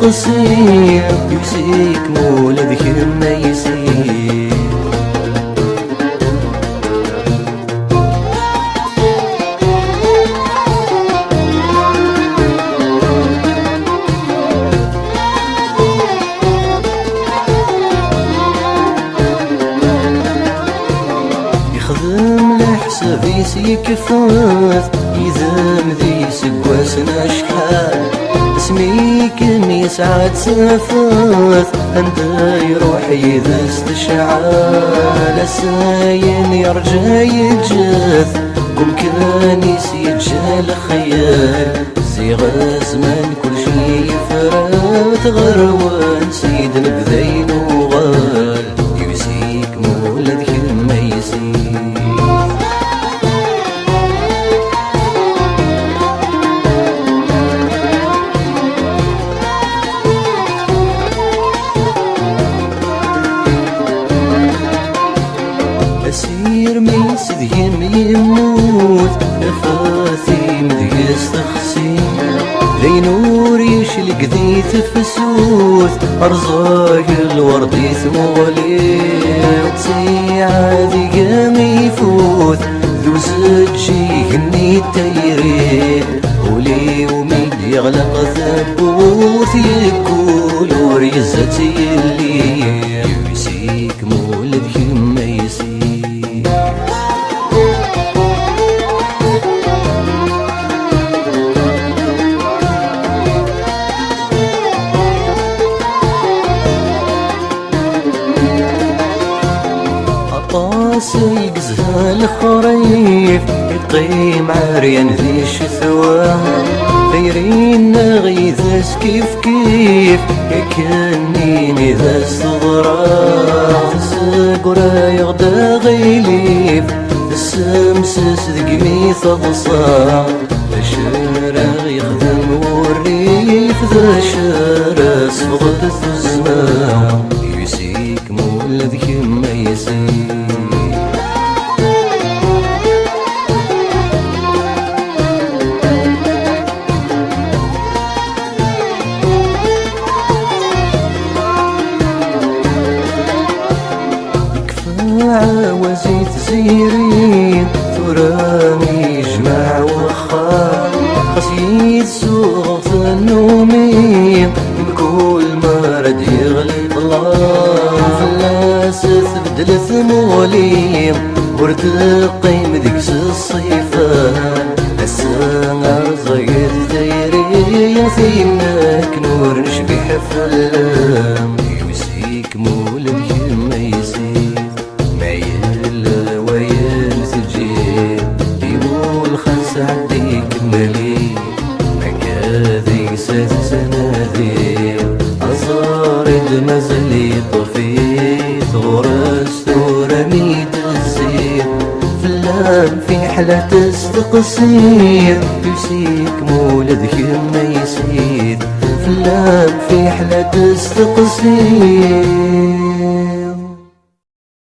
تستقصي يوسيك مولد كما يسير. يخدم لحسابي سيكفاث إذا مذي سقواسنا شحال اسمي كم يسعد سفاث أنت يروح إذا استشعال الساين يرجع يتجاث كل كان يسيجال خيال زيغ زمان كل شي يفرات غروان سيد نبذين وغال يوسيك مولد كما يسير. أسير من سديم يموت نفاثي مديس تخسي ذي نور يشلق ذي تفسوث أرزاق الورد يثمغلي سيعة قام يفوت ذو زجي هني تيري ولي ومين يغلق ثبوث يقول وريزتي اللي يوسيك مولد كما يسير. عطاس يقزها الخريف يقيم عريان ذي الشثوى ثيرين غيثاس كيف كيف يكنين إذا استضرا سقرا يغدا غيليف السمسس ذقمي ثضصا الشارع يخدم والريف ذا شارع صفغت الزمان يوسيك مولد كما يسير. عوزيت زيرين ثرامي يجمع وخا خسيت سوغ النومين بكل مرد يغلب الله فلاس تبدل ثموليم ورتقيم ديكس الصيفان السنار زيت ثيرين ثيمك نور نشبح فلام يوسيك مولد كما يسير. عديك ملي مكاذي ست سنادير أصارد مزلي طفيت غرست ورميت الزير فلان في حالة تستقصير يوسيك مولد كما يسير فلان في حالة تستقصير.